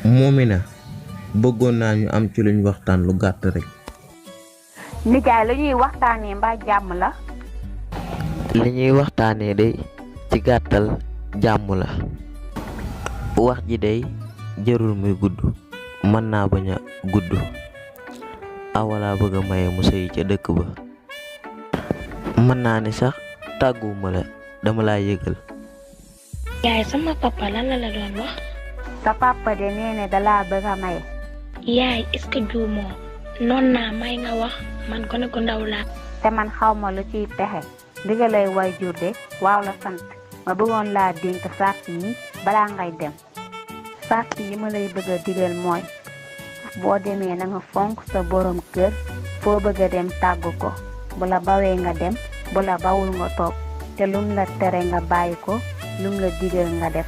Momina bëggoon naa ñu am ci luñ waxtaan lu gàtt rek. nijaay lu ñuy waxtaanee mbaa jàmm la. li ñuy waxtaanee day ci gàttal jàmm la. wax ji day jërul muy gudd mën naa bañ a gudd. awalaa bëgg a maye mu sëy ca dëkk ba. mën naa ni sax tàgguwuma la dama laa yëgal. yaay sama papa lan la doon wax. sa papa de nee ne dalaa bëgg a maye. yaay est-ce que juumoo noon naa may nga wax man ko ne ko ndaw laa. te man xawma lu ciy pexe ndigalay waajur de waaw la sant ma bëggoon laa dénk sart yi balaa ngay dem. sart yi ma lay bëgg a digal mooy boo demee na nga fonk sa borom kër foo bëgg a dem tàggu ko bu la bawee nga dem bu la bawul nga toog te lum la tere nga bàyyi ko lum la digal nga def.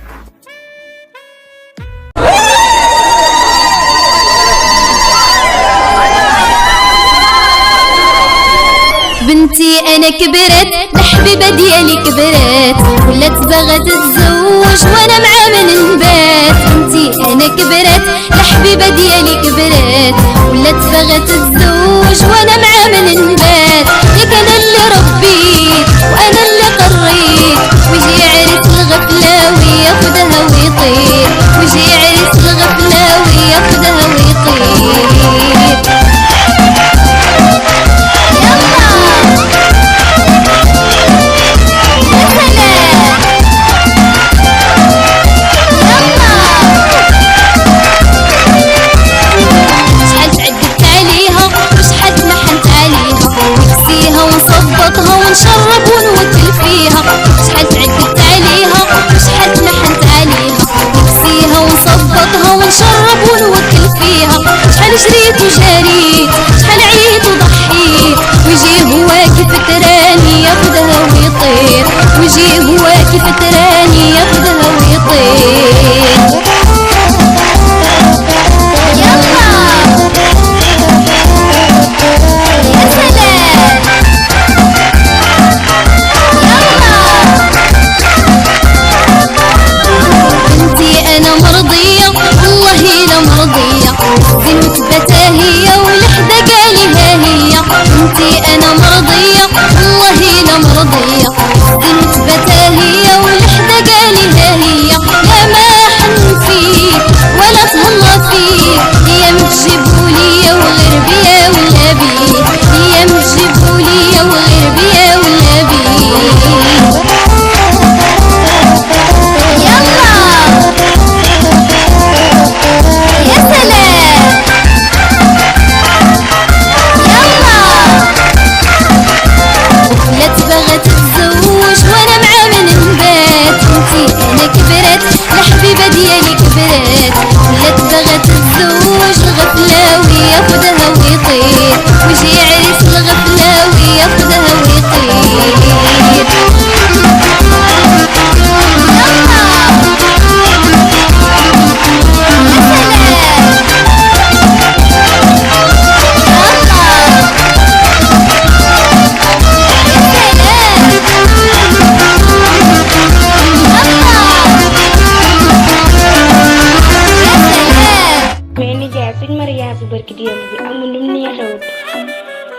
بنتي انا كبرت الحبيبه ديالي كبرت ولات باغا تتزوج وانا معا من نبات. بنتي انا كبرت الحبيبه ديالي كبرت ولات باغا تتزوج وانا معا من نبات. ياك انا اللي ربيت وانا اللي قريت ويجي عريس الغفله وياخدها ويطير ويجي عريس الغفله وياخدها ويطير. ونشرب ونوكل فيها شحال تعدت عليها وشحال تمحنت عليها نكسيها ونصبطها ونشرب ونوكل فيها شحال جريت وجاريت شحال عييت وضحيت ويجي هو كيف تراني ياخدها ويطير ويجي هو كيف تراني ياخدها ويطير.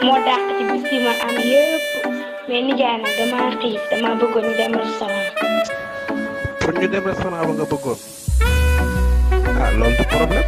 moo dàq ci bis yi ma am yëpp mais nijaay nag dama xiif dama bëggoon ñu dem restaurant. pour ñu dem restaurant ba nga bëggoon ah loolu du problème.